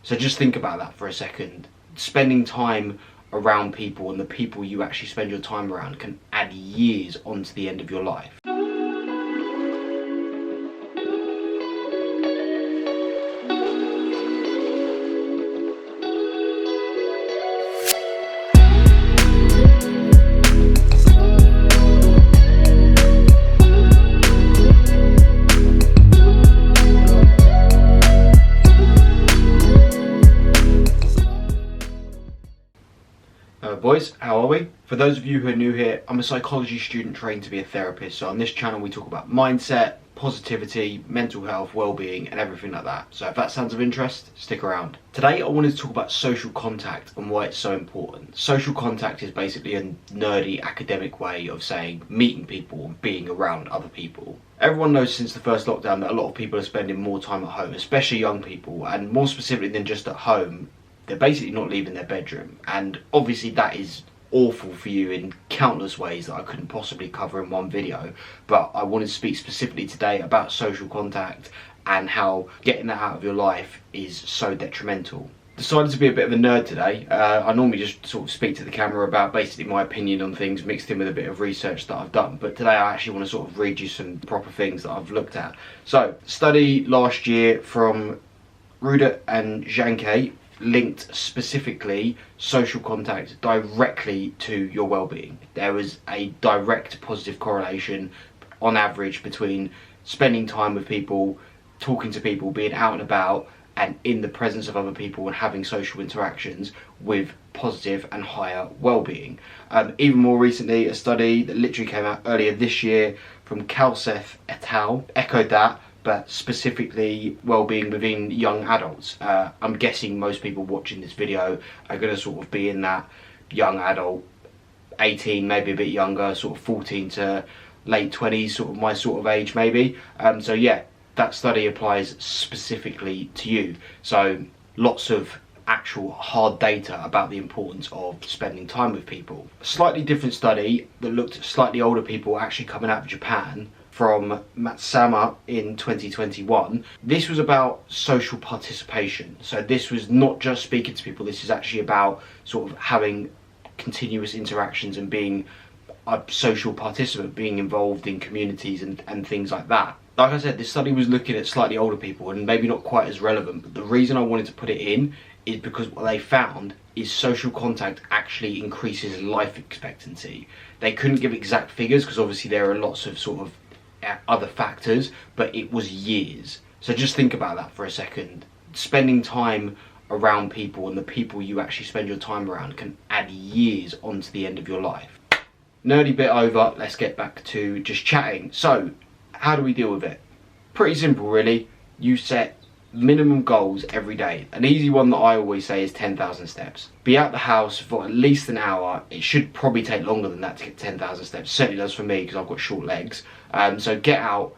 So just think about that for a second. Spending time around people and the people you actually spend your time around can add years onto the end of your life. Boys, how are we? For those of you who are new here, I'm a psychology student trained to be a therapist. So on this channel we talk about mindset, positivity, mental health, well-being and everything like that. So if that sounds of interest, stick around. Today I wanted to talk about social contact and why it's so important. Social contact is basically a nerdy academic way of saying meeting people and being around other people. Everyone knows since the first lockdown that a lot of people are spending more time at home, especially young people, and more specifically than just at home, they're basically not leaving their bedroom, and obviously that is awful for you in countless ways that I couldn't possibly cover in one video, but I wanted to speak specifically today about social contact and how getting that out of your life is so detrimental. Decided to be a bit of a nerd today. I normally just sort of speak to the camera about basically my opinion on things mixed in with a bit of research that I've done, but today I actually want to sort of read you some proper things that I've looked at. So, study last year from Ruda and Janke linked specifically social contact directly to your well-being. There was a direct positive correlation on average between spending time with people, talking to people, being out and about and in the presence of other people and having social interactions with positive and higher well-being. Even more recently, a study that literally came out earlier this year from Kalseth et al. Echoed that, but specifically well-being within young adults. I'm guessing most people watching this video are going to sort of be in that young adult, 18, maybe a bit younger, sort of 14 to late 20s, sort of my sort of age maybe. So yeah, that study applies specifically to you. So lots of actual hard data about the importance of spending time with people. A slightly different study that looked at slightly older people actually coming out of Japan from Matsama in 2021. This was about social participation. So this was not just speaking to people, this is actually about sort of having continuous interactions and being a social participant, being involved in communities and things like that. Like I said, this study was looking at slightly older people and maybe not quite as relevant, but the reason I wanted to put it in is because what they found is social contact actually increases life expectancy. They couldn't give exact figures because obviously there are lots of sort of other factors, but it was years. So just think about that for a second. Spending time around people and the people you actually spend your time around can add years onto the end of your life. Nerdy bit over, let's get back to just chatting. So how do we deal with it? Pretty simple really. You set minimum goals every day. An easy one that I always say is 10,000 steps. Be out the house for at least an hour. It should probably take longer than that to get 10,000 steps. It certainly does for me because I've got short legs. So get out,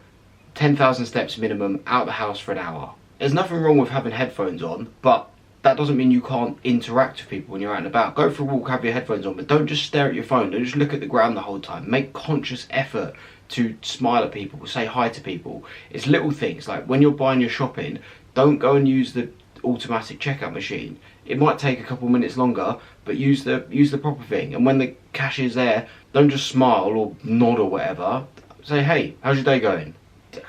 10,000 steps minimum, out the house for an hour. There's nothing wrong with having headphones on, but that doesn't mean you can't interact with people when you're out and about. Go for a walk, have your headphones on, but don't just stare at your phone. Don't just look at the ground the whole time. Make conscious effort to smile at people, say hi to people. It's little things, like when you're buying your shopping, don't go and use the automatic checkout machine. It might take a couple minutes longer, but use the proper thing. And when the cashier's there, don't just smile or nod or whatever. Say, hey, how's your day going?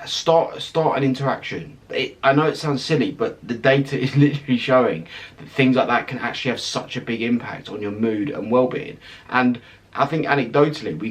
Start an interaction. I know it sounds silly, but the data is literally showing that things like that can actually have such a big impact on your mood and well-being. And I think anecdotally we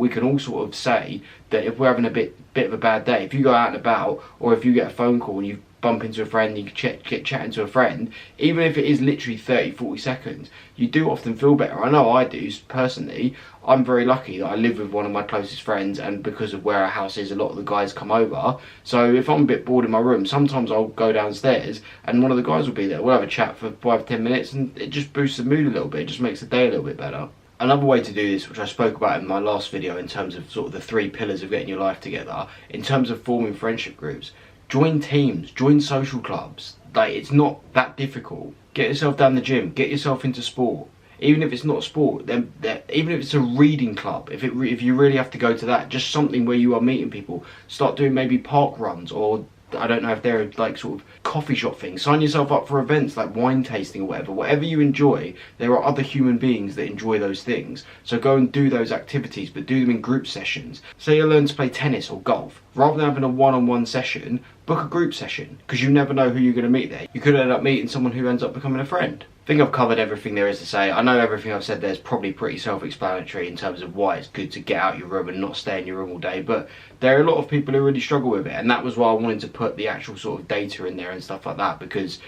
can all sort of say that if we're having a bit of a bad day, if you go out and about, or if you get a phone call and you bump into a friend, you get chatting to a friend, even if it is literally 30-40 seconds, you do often feel better. I know I do personally. I'm very lucky that I live with one of my closest friends, and because of where our house is, a lot of the guys come over. So if I'm a bit bored in my room, sometimes I'll go downstairs and one of the guys will be there. We'll have a chat for 5-10 minutes and it just boosts the mood a little bit. It just makes the day a little bit better. Another way to do this, which I spoke about in my last video in terms of sort of the 3 pillars of getting your life together, in terms of forming friendship groups, join teams, join social clubs. Like, it's not that difficult. Get yourself down the gym, get yourself into sport. Even if it's not sport, then even if it's a reading club, if you really have to go to that, just something where you are meeting people, start doing maybe park runs or I don't know if there are like sort of coffee shop things. Sign yourself up for events like wine tasting or whatever. Whatever you enjoy, there are other human beings that enjoy those things. So go and do those activities, but do them in group sessions. Say you learn to play tennis or golf. Rather than having a one-on-one session, book a group session, because you never know who you're going to meet there. You could end up meeting someone who ends up becoming a friend. I think I've covered everything there is to say. I know everything I've said there is probably pretty self-explanatory in terms of why it's good to get out your room and not stay in your room all day, but there are a lot of people who really struggle with it, and that was why I wanted to put the actual sort of data in there and stuff like that, because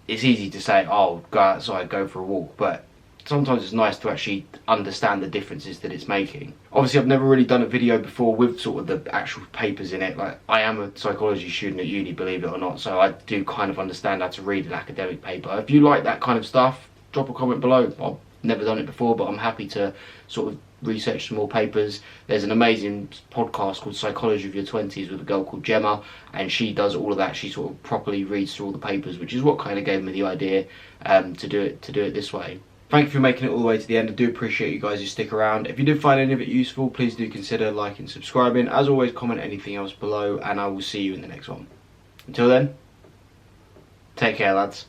it's easy to say, oh, go outside, go for a walk, but sometimes it's nice to actually understand the differences that it's making. Obviously, I've never really done a video before with sort of the actual papers in it. Like, I am a psychology student at uni, believe it or not, so I do kind of understand how to read an academic paper. If you like that kind of stuff, drop a comment below. I've never done it before, but I'm happy to sort of research some more papers. There's an amazing podcast called Psychology of Your 20s with a girl called Gemma, and she does all of that. She sort of properly reads through all the papers, which is what kind of gave me the idea to do it this way. Thank you for making it all the way to the end. I do appreciate you guys who stick around. If you did find any of it useful, please do consider liking and subscribing. As always, comment anything else below, and I will see you in the next one. Until then, take care, lads.